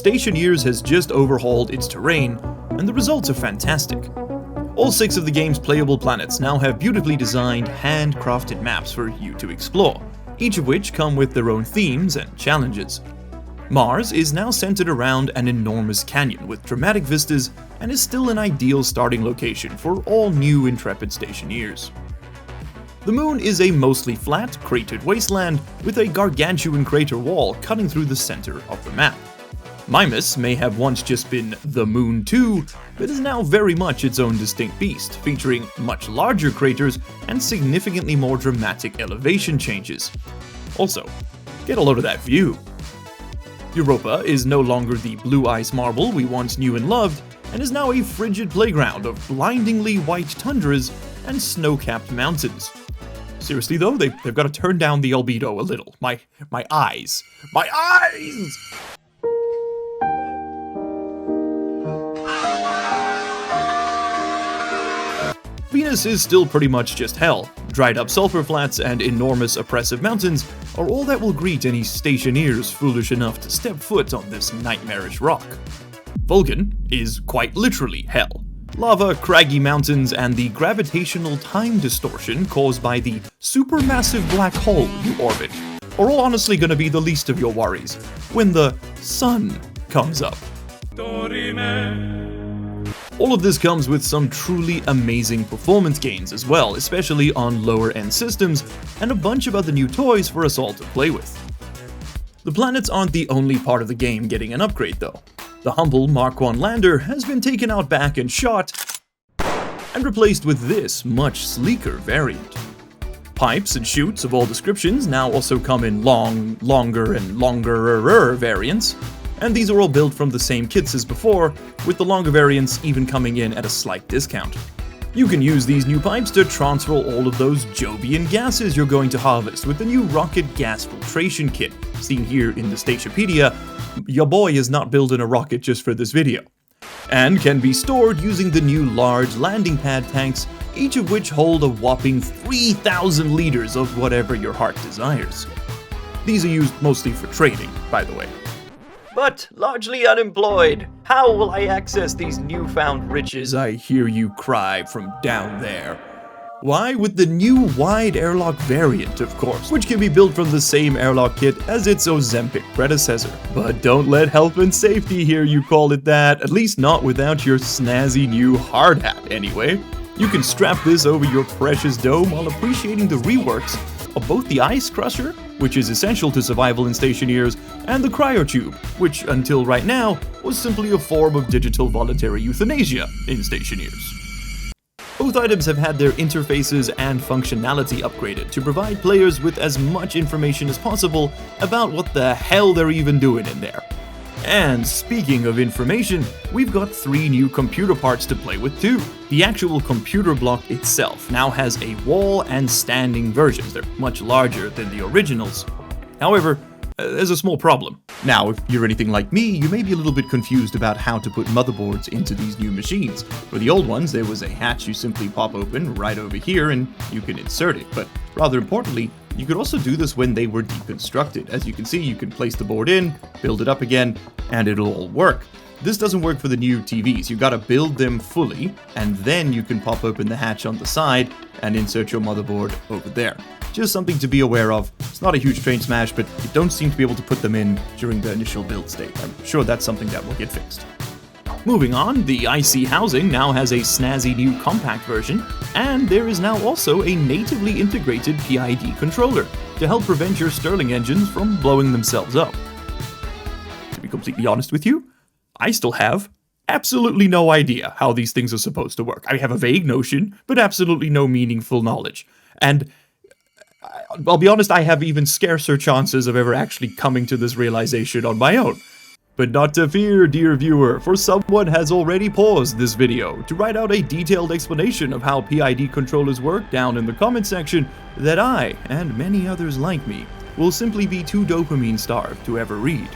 Stationeers has just overhauled its terrain, and the results are fantastic. All 6 of the game's playable planets now have beautifully designed, handcrafted maps for you to explore, each of which come with their own themes and challenges. Mars is now centered around an enormous canyon with dramatic vistas and is still an ideal starting location for all new intrepid Stationeers. The Moon is a mostly flat, cratered wasteland with a gargantuan crater wall cutting through the center of the map. Mimas may have once just been the Moon 2, but is now very much its own distinct beast, featuring much larger craters and significantly more dramatic elevation changes. Also, get a load of that view. Europa is no longer the blue ice marble we once knew and loved, and is now a frigid playground of blindingly white tundras and snow-capped mountains. Seriously though, they've got to turn down the albedo a little. My eyes! My eyes! Venus is still pretty much just hell. Dried up sulfur flats and enormous oppressive mountains are all that will greet any Stationeers foolish enough to step foot on this nightmarish rock. Vulcan is quite literally hell. Lava, craggy mountains, and the gravitational time distortion caused by the supermassive black hole you orbit are all honestly going to be the least of your worries when the sun comes up. All of this comes with some truly amazing performance gains as well, especially on lower end systems, and a bunch of other new toys for us all to play with. The planets aren't the only part of the game getting an upgrade though. The humble Mark I lander has been taken out back and shot, and replaced with this much sleeker variant. Pipes and chutes of all descriptions now also come in longer and longer variants, and these are all built from the same kits as before, with the longer variants even coming in at a slight discount. You can use these new pipes to transfer all of those Jovian gases you're going to harvest with the new rocket gas filtration kit, seen here in the Stationpedia. Your boy is not building a rocket just for this video. And can be stored using the new large landing pad tanks, each of which hold a whopping 3,000 liters of whatever your heart desires. These are used mostly for trading, by the way. But largely unemployed, how will I access these newfound riches, I hear you cry from down there? Why, with the new wide airlock variant, of course, which can be built from the same airlock kit as its Ozempic predecessor. But don't let health and safety hear you call it that, at least not without your snazzy new hard hat anyway. You can strap this over your precious dome while appreciating the reworks of both the Ice Crusher, which is essential to survival in Stationeers, and the Cryotube, which until right now was simply a form of digital voluntary euthanasia in Stationeers. Both items have had their interfaces and functionality upgraded to provide players with as much information as possible about what the hell they're even doing in there. And speaking of information, we've got 3 new computer parts to play with too. The actual computer block itself now has a wall and standing versions. They're much larger than the originals. However, there's a small problem. Now, if you're anything like me, you may be a little bit confused about how to put motherboards into these new machines. For the old ones, there was a hatch you simply pop open right over here and you can insert it. But rather importantly, you could also do this when they were deconstructed. As you can see, you can place the board in, build it up again, and it'll all work. This doesn't work for the new TVs. You gotta build them fully, and then you can pop open the hatch on the side and insert your motherboard over there. Just something to be aware of. It's not a huge train smash, but you don't seem to be able to put them in during the initial build state. I'm sure that's something that will get fixed. Moving on, the IC housing now has a snazzy new compact version, and there is now also a natively integrated PID controller to help prevent your Stirling engines from blowing themselves up. To be completely honest with you, I still have absolutely no idea how these things are supposed to work. I have a vague notion, but absolutely no meaningful knowledge. And I'll be honest, I have even scarcer chances of ever actually coming to this realization on my own. But not to fear, dear viewer, for someone has already paused this video to write out a detailed explanation of how PID controllers work down in the comment section that I, and many others like me, will simply be too dopamine starved to ever read.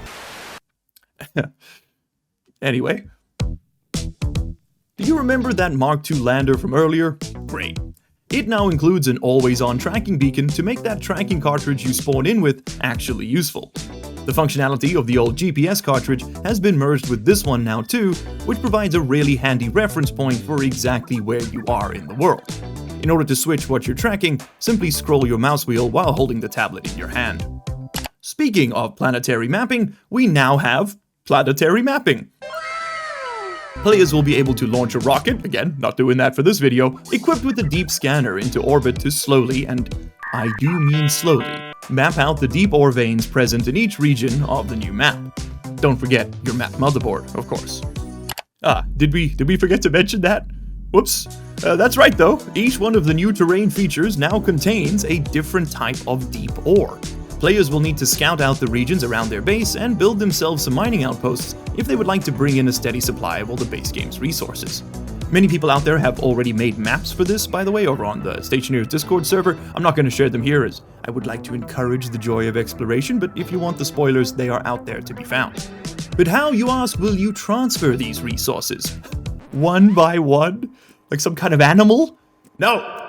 Anyway, do you remember that Mark II lander from earlier? Great. It now includes an always-on tracking beacon to make that tracking cartridge you spawn in with actually useful. The functionality of the old GPS cartridge has been merged with this one now too, which provides a really handy reference point for exactly where you are in the world. In order to switch what you're tracking, simply scroll your mouse wheel while holding the tablet in your hand. Speaking of planetary mapping, we now have planetary mapping. Players will be able to launch a rocket, again, not doing that for this video, equipped with a deep scanner into orbit to slowly, and I do mean slowly, map out the deep ore veins present in each region of the new map. Don't forget your map motherboard, of course. Did we forget to mention that? Whoops. That's right though, each one of the new terrain features now contains a different type of deep ore. Players will need to scout out the regions around their base and build themselves some mining outposts if they would like to bring in a steady supply of all the base game's resources. Many people out there have already made maps for this, by the way, over on the Stationeers Discord server. I'm not going to share them here as I would like to encourage the joy of exploration, but if you want the spoilers, they are out there to be found. But how, you ask, will you transfer these resources? One by one? Like some kind of animal? No!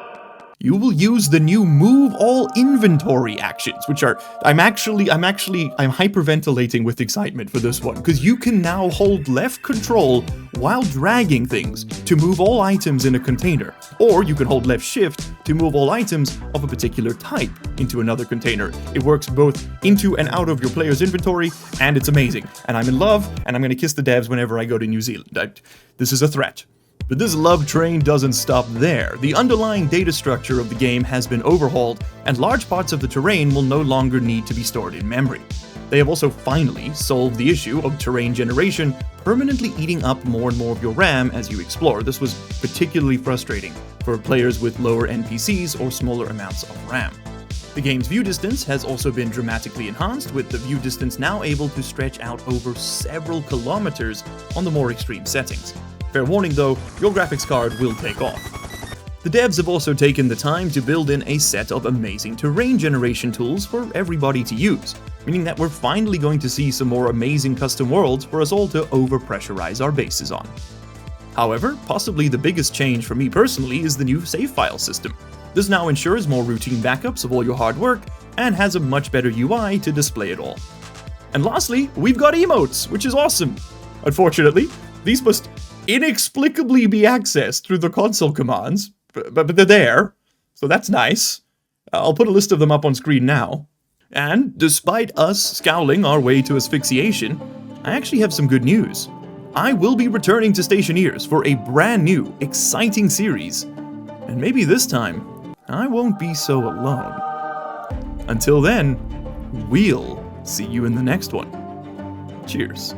You will use the new Move All Inventory actions, which are, I'm hyperventilating with excitement for this one, because you can now hold left control while dragging things to move all items in a container, or you can hold left shift to move all items of a particular type into another container. It works both into and out of your player's inventory, and it's amazing. And I'm in love, and I'm going to kiss the devs whenever I go to New Zealand. This is a threat. But this love train doesn't stop there. The underlying data structure of the game has been overhauled, and large parts of the terrain will no longer need to be stored in memory. They have also finally solved the issue of terrain generation permanently eating up more and more of your RAM as you explore. This was particularly frustrating for players with lower NPCs or smaller amounts of RAM. The game's view distance has also been dramatically enhanced, with the view distance now able to stretch out over several kilometers on the more extreme settings. Fair warning though, your graphics card will take off. The devs have also taken the time to build in a set of amazing terrain generation tools for everybody to use, meaning that we're finally going to see some more amazing custom worlds for us all to overpressurize our bases on. However, possibly the biggest change for me personally is the new save file system. This now ensures more routine backups of all your hard work, and has a much better UI to display it all. And lastly, we've got emotes, which is awesome. Unfortunately, these must inexplicably be accessed through the console commands, but they're there, so that's nice. I'll put a list of them up on screen now. And despite us scowling our way to asphyxiation, I actually have some good news. I will be returning to Stationeers for a brand new, exciting series, and maybe this time, I won't be so alone. Until then, we'll see you in the next one. Cheers.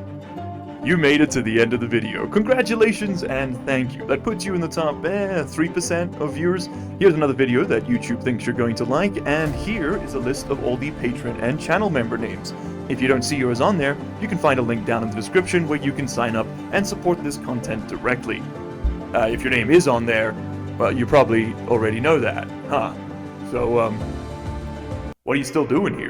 You made it to the end of the video. Congratulations and thank you. That puts you in the top 3% of viewers. Here's another video that YouTube thinks you're going to like, and here is a list of all the patron and channel member names. If you don't see yours on there, you can find a link down in the description where you can sign up and support this content directly. If your name is on there, well, you probably already know that, huh? So, what are you still doing here?